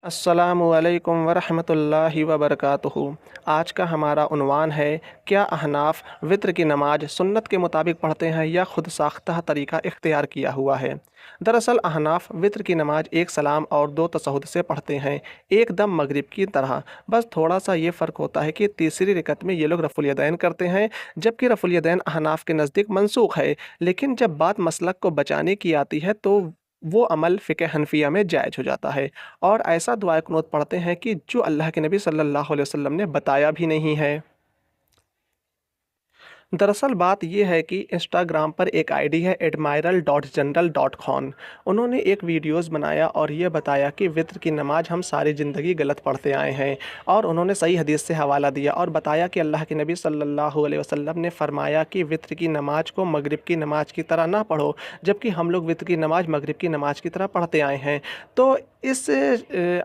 अस्सलामु अलैकुम वरहमतुल्लाहि वबरकातुहू। आज का हमारा उन्वान है, क्या अहनाफ वित्र की नमाज सुन्नत के मुताबिक पढ़ते हैं या ख़ुद साख्ता तरीका इख्तियार किया हुआ है। दरअसल अहनाफ वित्र की नमाज एक सलाम और दो तशहुद से पढ़ते हैं, एकदम मगरिब की तरह। बस थोड़ा सा ये फ़र्क होता है कि तीसरी रकत में ये लोग रफ़ुल यदैन करते हैं, जबकि रफ़ुल यदैन अहनाफ के नज़दीक मनसूख है। लेकिन जब बात मसलक को बचाने की आती है तो वो अमल फ़िक़्ह हनफिया में जायज़ हो जाता है और ऐसा दुआए कुनूत पढ़ते हैं कि जो अल्लाह के नबी सल्लल्लाहु अलैहि वसल्लम ने बताया भी नहीं है। दरअसल बात ये है कि इंस्टाग्राम पर एक आईडी है admiral.general.con। उन्होंने एक वीडियोस बनाया और ये बताया कि वित्र की नमाज हम सारी ज़िंदगी गलत पढ़ते आए हैं, और उन्होंने सही हदीस से हवाला दिया और बताया कि अल्लाह के नबी सल्लल्लाहु अलैहि वसल्लम ने फरमाया कि वित्र की नमाज को मगरिब की नमाज की तरह ना पढ़ो, जबकि हम लोग वित्र की नमाज मगरिब की नमाज की तरह पढ़ते आए हैं। तो इस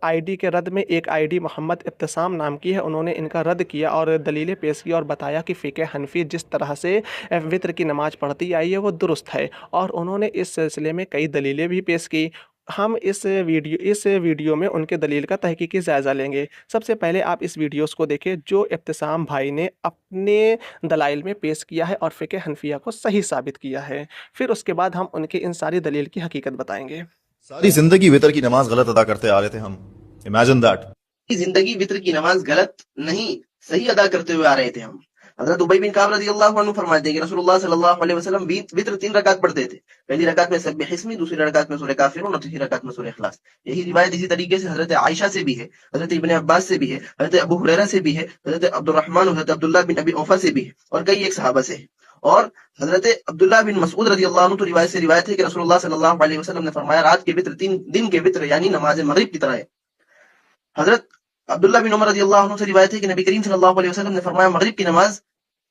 आईडी के रद्द में एक आईडी मोहम्मद इब्तिसाम नाम की है, उन्होंने इनका रद्द किया और दलीलें पेश की और बताया कि फ़िक़्ह हनफी जिस तरह से वित्र की नमाज पढ़ती आई है वो दुरुस्त है, और उन्होंने इस सिलसिले में कई दलीलें भी पेश की। हम इस वीडियो में उनके दलील का तहकीकी जायज़ा लेंगे। सबसे पहले आप इस वीडियोस को देखें जो इब्तिसाम भाई ने अपने दलाइल में पेश किया है और फ़िक़्ह हनफिया को सही साबित किया है। फिर उसके बाद हम उनकी इन सारी दलील की हकीकत बताएंगे। सारी जिंदगी वितर की नमाज गलत अदा करते आ रहे थे हम। Imagine that. जिंदगी वित्र की नमाज गलत नहीं सही अदा करते हुए आ रहे थे हम। हजरत उबई बिन काब रज़ियल्लाहु अन्हु फरमाते हैं कि रसूलुल्लाह सल्लल्लाहु अलैहि वसल्लम वित्र 3 रकात पढ़ते थे। पहली रकात में सब्बिह हिस्मी, दूसरी रकात में सूरह काफिरून और तीसरी रकात में सूरह इखलास। यही रिवायत इसी तरीके से हजरत आयशा से भी है, हजरत इब्ने अब्बास से भी है, हजरत अबू हुरैरा से भी है, हजरत अब्दुर्रहमान हजरत अब्दुल्लाह बिन अबी औफा से भी है और कई एक सहाबा से है। और हजरत अब्दुल्लाह बिन मसऊद रज़ियल्लाहु अन्हु तो रिवायत है कि रसूलुल्लाह सल्लल्लाहु अलैहि वसल्लम ने फरमाया, रात के वित्र 3 दिन के वित्र यानी नमाज मगरिब की तरह है। हजरत अब्दुल्ला बिन उमर रज़ियल्लाहु अन्हु से रिवायत है कि नबी करीम सल्लल्लाहु अलैहि वसल्लम ने फरमाया, मगरिब की नमाज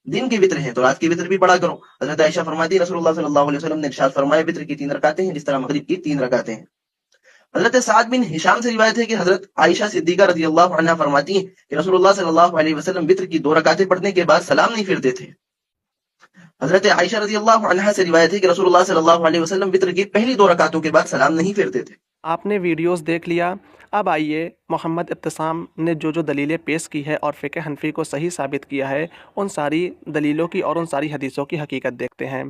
दिन के वित्र है तो रात के वित्र भी पढ़ा करो। हजरत आयशा फरमाती है, रसूलुल्लाह सल्लल्लाहु अलैहि वसल्लम ने इरशाद फरमाया, वित्र की 3 रकातें हैं जिस तरह मगरिब की 3 रकातें हैं। हजरत साद बिन हिशाम से रिवायत है कि हजरत आयशा सिद्दीका रज़ियल्लाहु अन्हा फरमाती हैं कि रसूलुल्लाह सल्लल्लाहु अलैहि वसल्लम वित्र की 2 रकातें पढ़ने के बाद सलाम नहीं फिरते थे। हजरत आयशा रज़ियल्लाहु अन्हा से रिवायत है कि रसूलुल्लाह सल्लल्लाहु अलैहि वसल्लम वित्र की पहली 2 रकातों के बाद सलाम नहीं फिरते थे। आपने वीडियोस देख लिया, अब आइए मोहम्मद इब्तिसाम ने जो दलीलें पेश की है और फ़िक़्ह हनफी को सही साबित किया है, उन सारी दलीलों की और उन सारी हदीसों की हकीकत देखते हैं।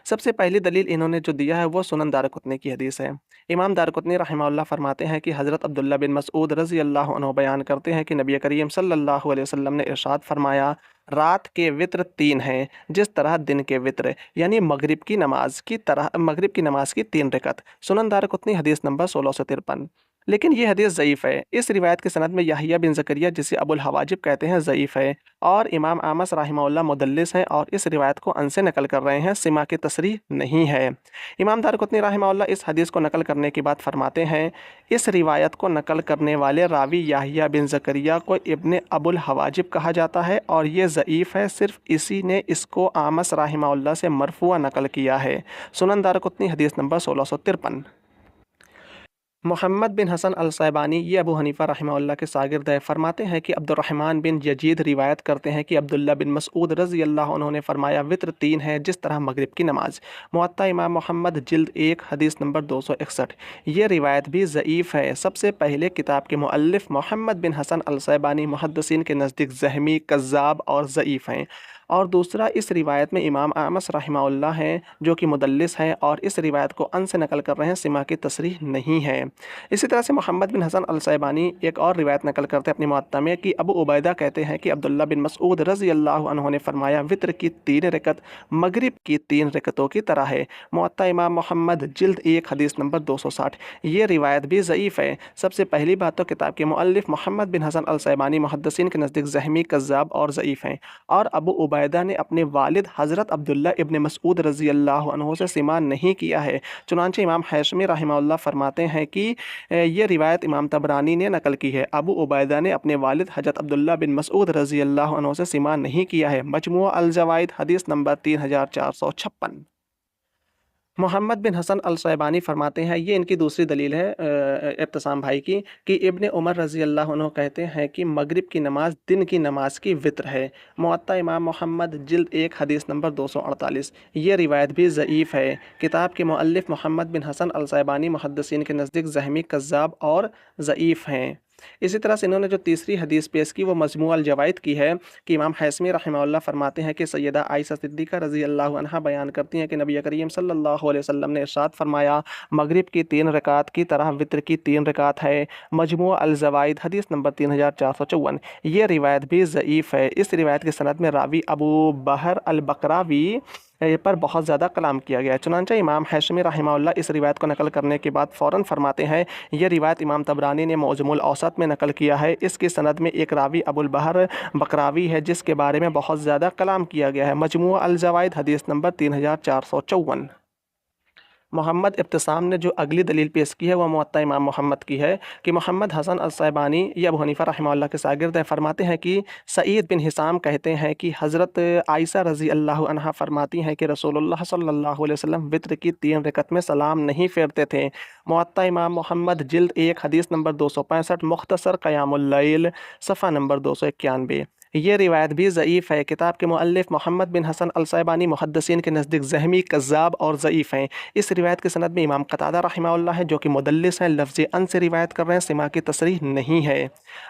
सबसे पहली दलील इन्होंने जो दिया है वो सुनन दारक़ुतनी की हदीस है। इमाम दारक़ुतनी रहमहुल्लाह फरमाते हैं कि हज़रत अब्दुल्ला बिन मसऊद रज़ियल्लाहु अन्हु बयान करते हैं कि नबी करीम सल्लल्लाहु अलैहि वसल्लम ने इरशाद फरमाया, रात के वित्र 3 हैं जिस तरह दिन के वित्र, यानी मगरिब की नमाज की 3 रकत। सुनन दारक़ुतनी हदीस नंबर 1653। लेकिन ये हदीस ज़ईफ़ है। इस रिवायत के सनद में याहिया बिन ज़करिया, जिसे अबुल हवाजिब कहते हैं, ज़ईफ़ है, और इमाम आमस रहमहुल्लाह मुदल्लिस हैं और इस रिवायत को अन से नकल कर रहे हैं, सिमा की तसरीह नहीं है। इमाम दारक़ुतनी रहमहुल्लाह इस हदीस को नकल करने के बाद फरमाते हैं, इस रिवायत को नकल करने वाले रावी याहिया बिन ज़करिया को इब्ने अबुल हवाजिब कहा जाता है और ये ज़ईफ़ है। सिर्फ इसी ने इसको आमस रहमहुल्लाह से मरफ़ूआ नकल किया है। सुनन दारक़ुतनी हदीस नंबर 1653। मोहम्मद बिन हसन अल-शैबानी, ये अबू हनीफ़ा रहमहुल्लाह के शागिर्द है, फरमाते हैं कि अब्दुर्रहमान बिन यजीद रिवायत करते हैं कि अब्दुल्ला बिन मसऊद रज़ियल्लाहु अन्हु ने फरमाया, वित्र 3 है जिस तरह मगरिब की नमाज। मुअत्ता इमाम मोहम्मद जिल्द 1 हदीस नंबर 261। ये रिवायत भी ज़ईफ़ है। सबसे पहले किताब के मुअल्लिफ़ मोहम्मद बिन हसन अल-शैबानी मुहद्दिसीन के नज़दीक ज़हमी, कज़्ज़ाब और ज़ईफ़ हैं। और दूसरा, इस रिवायत में इमाम आमस रहमहुल्लाह हैं जो कि मुदल्लिस हैं और इस रिवायत को अन से नकल कर रहे हैं, सिमा की तसरीह नहीं है। इसी तरह से मोहम्मद बिन हसन अल-शैबानी एक और रिवायत नकल करते हैं अपनी मुअत्ता में कि अबू उबैदा कहते हैं कि अब्दुल्ला बिन मसऊद रज़ियल्लाहु अन्हु ने फरमाया, वित्र की 3 रकत मगरिब की 3 रकतों की तरह है। मुअत्ता इमाम मोहम्मद जिल्द 1 हदीस नंबर 260। ये रिवायत भी ज़ईफ़ है। सबसे पहली बात तो किताब के मुअल्लिफ़ मोहम्मद बिन हसन अल-शैबानी मुहद्दिसीन के नज़दीक ज़हमी, कज़्ज़ाब और ज़ईफ़ हैं, और अबू उबैदा ने अपने वालिद हज़रत अब्दुल्ला इब्न मसऊद रज़ियल्लाहु अन्हु से सिमा नहीं किया है। चुनांचे इमाम हैशमी रहमहुल्लाह फरमाते हैं कि ये रिवायत इमाम तबरानी ने नकल की है। अबू उबैदा ने अपने वालिद हज़रत अब्दुल्ला बिन मसऊद रज़ियल्लाहु अन्हु से सिमा नहीं किया है। मजमुआ अल-ज़वाइद हदीस नंबर 3456। मोहम्मद बिन हसन अल-शैबानी फरमाते हैं, ये इनकी दूसरी दलील है इब्तिसाम भाई की, कि इब्ने उमर रज़ियल्लाहु अन्हु कहते हैं कि मगरिब की नमाज दिन की नमाज की वित्र है। मुअत्ता इमाम मोहम्मद जिल्द 1 हदीस नंबर 248। ये रिवायत भी ज़ईफ़ है। किताब के मुअल्लिफ़ मोहम्मद बिन हसन अल-शैबानी मुहद्दिसीन के नज़दीक ज़हमी, कज़्ज़ाब और ज़ईफ़ हैं। इसी तरह से इन्होंने जो तीसरी हदीस पेश की वो मजमू अल जवाइद की है कि इमाम हैसमी रहमहुल्लाह फरमाते हैं कि सैयदा आयशा सिद्दीक़ा रज़ी अल्लाह अन्हा बयान करती हैं कि नबी करीम सल्लल्लाहु अलैहि वसल्लम ने इरशाद फरमाया, मगरिब की 3 रकात की तरह वितर की 3 रकात है। मजमू अल जवाइद हदीस नंबर 3454। ये रिवायत भी ज़ईफ़ है। इस रिवायत की सनद में रावी अबू बहर अल बकरावी पर बहुत ज़्यादा कलाम किया गया है। चुनांचे इमाम हैशमी रहमहुल्लाह इस रिवायत को नकल करने के बाद फ़ौरन फरमाते हैं, यह रिवायत इमाम तबरानी ने मौजमुल औसत में नकल किया है। इसकी सनद में एक रावी अबुल बहर बकरावी है जिसके बारे में बहुत ज़्यादा कलाम किया गया है। मजमू अल जवाइद हदीस नंबर 3454। मोहम्मद इब्तिसाम ने जो अगली दलील पेश की है वह मुअत्ता इमाम मोहम्मद की है कि मोहम्मद हसन अल-सैबानी ये अबू हनीफा रहमहुल्लाह के शागिर्द हैं। फरमाते हैं कि सईद बिन हिसाम कहते हैं कि हज़रत आयशा रज़ी अल्लाह अन्हा फरमाती हैं कि रसूलुल्लाह सल्लल्लाहु अलैहि वसल्लम वित्र की 3 रकत में सलाम नहीं फेरते थे। मुअत्ता इमाम मोहम्मद जिल्द 1 हदीस नंबर 265, मुख्तसर क़यामुल लैल सफ़ा नंबर 291। ये रिवायत भी ज़ईफ़ है। किताब के मुअल्लिफ़ मोहम्मद बिन हसन अल-सैबानी मुहद्दिसीन के नज़दीक ज़हमी, कज़्ज़ाब और ज़ईफ़ हैं। इस रिवायत की सनद में इमाम क़तादा रहमहुल्लाह है जो कि मुदल्लिस हैं, लफ्ज़ अन से रिवायत कर रहे हैं, सिमा की तसरीह नहीं है।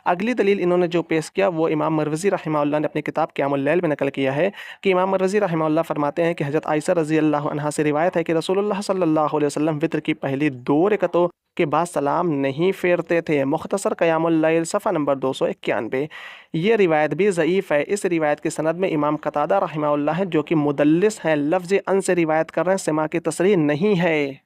अगली दलील इन्होंने जो पेश किया वो इमाम मरवज़ी रहमहुल्लाह ने अपनी किताब क़यामुल लैल में नकल किया है कि इमाम मरवज़ी रहमहुल्लाह फरमाते हैं कि हज़रत आयशा रज़ी अल्लाह अन्हा से रिवायत है कि रसूलुल्लाह सल्लल्लाहु अलैहि वसल्लम वित्र की पहली 2 रकतों के बाद सलाम नहीं फेरते थे। मुख्तसर क़यामुल लैल सफ़ा नंबर 291। ये रिवायत भी ज़ईफ़ है। इस रिवायत की सनद में इमाम क़तादा रहमहुल्लाह है जो कि मुदल्लिस हैं, लफ्ज़ अन से रिवायत कर रहे हैं, सिमा की तसरीह नहीं है।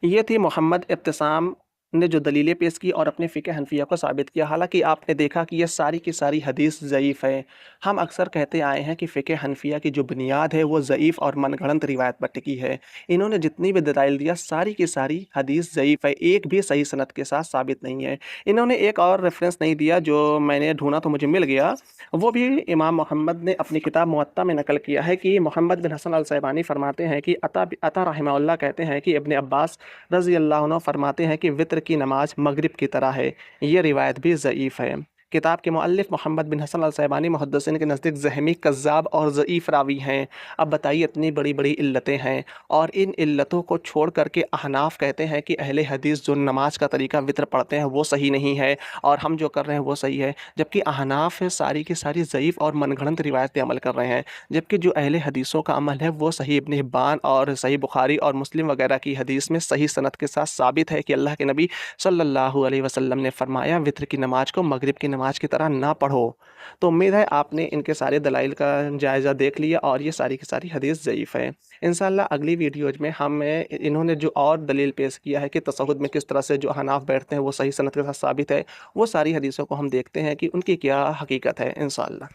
ये थी मोहम्मद इब्तिसाम ने जो दलीलें पेश की और अपने फ़िक़्ह हनफिया को साबित किया। हालांकि आपने देखा कि ये सारी की सारी हदीस ज़ईफ़ है। हम अक्सर कहते आए हैं कि फ़िक़्ह हनफिया की जो बुनियाद है वो ज़ईफ़ और मनगढ़ंत रिवायत पर टिकी है। इन्होंने जितनी भी दलाइल दिया सारी की सारी हदीस ज़ईफ़ है, एक भी सही सनद के साथ साबित नहीं है। इन्होंने एक और रेफरेंस नहीं दिया जो मैंने ढूंढा तो मुझे मिल गया, वो भी इमाम मोहम्मद ने अपनी किताब मुअत्ता में नकल किया है कि मोहम्मद बिन हसन अल-सैबानी फरमाते हैं कि अता रहमहुल्लाह कहते हैं कि इब्न अब्बास रज़ी अल्लाह अन्हु फरमाते हैं कि वित्र की नमाज मगरिब की तरह है। ये रिवायत भी ज़ईफ़ है। किताब के मुअल्लिफ़ मोहम्मद बिन हसन अल-सैबानी मुहद्दिसीन के नज़दीक ज़हमी, कज़्ज़ाब और ज़ईफ़ रावी हैं। अब बताइए इतनी बड़ी बड़ी इल्लतें हैं और इन इल्लतों को छोड़ करके अहनाफ कहते हैं कि अहले हदीस जो नमाज का तरीका वित्र पढ़ते हैं वो सही नहीं है और हम जो कर रहे हैं वो सही है, जबकि अहनाफ सारी की सारी ज़ईफ़ और मनगढ़ंत रिवायतें अमल कर रहे हैं। जबकि जो अहले हदीसों का अमल है वो सही इब्न हिब्बान और सही बुखारी और मुस्लिम वगैरह की हदीस में सही सनद के साथ साबित है कि अल्लाह के नबी सल्लल्लाहु अलैहि वसल्लम ने फरमाया वित्र की नमाज को मगरिब की नमाज की तरह ना पढ़ो। तो उम्मीद है आपने इनके सारे दलाइल का जायज़ा देख लिया और ये सारी की सारी हदीस ज़ईफ़ है। इंशाअल्लाह अगली वीडियोज़ में हमें इन्होंने जो और दलील पेश किया है कि तशहुद में किस तरह से जो हनाफ बैठते हैं वो सही सनद के साथ साबित है, वो सारी हदीसों को हम देखते हैं कि उनकी क्या हकीकत है इंशाअल्लाह।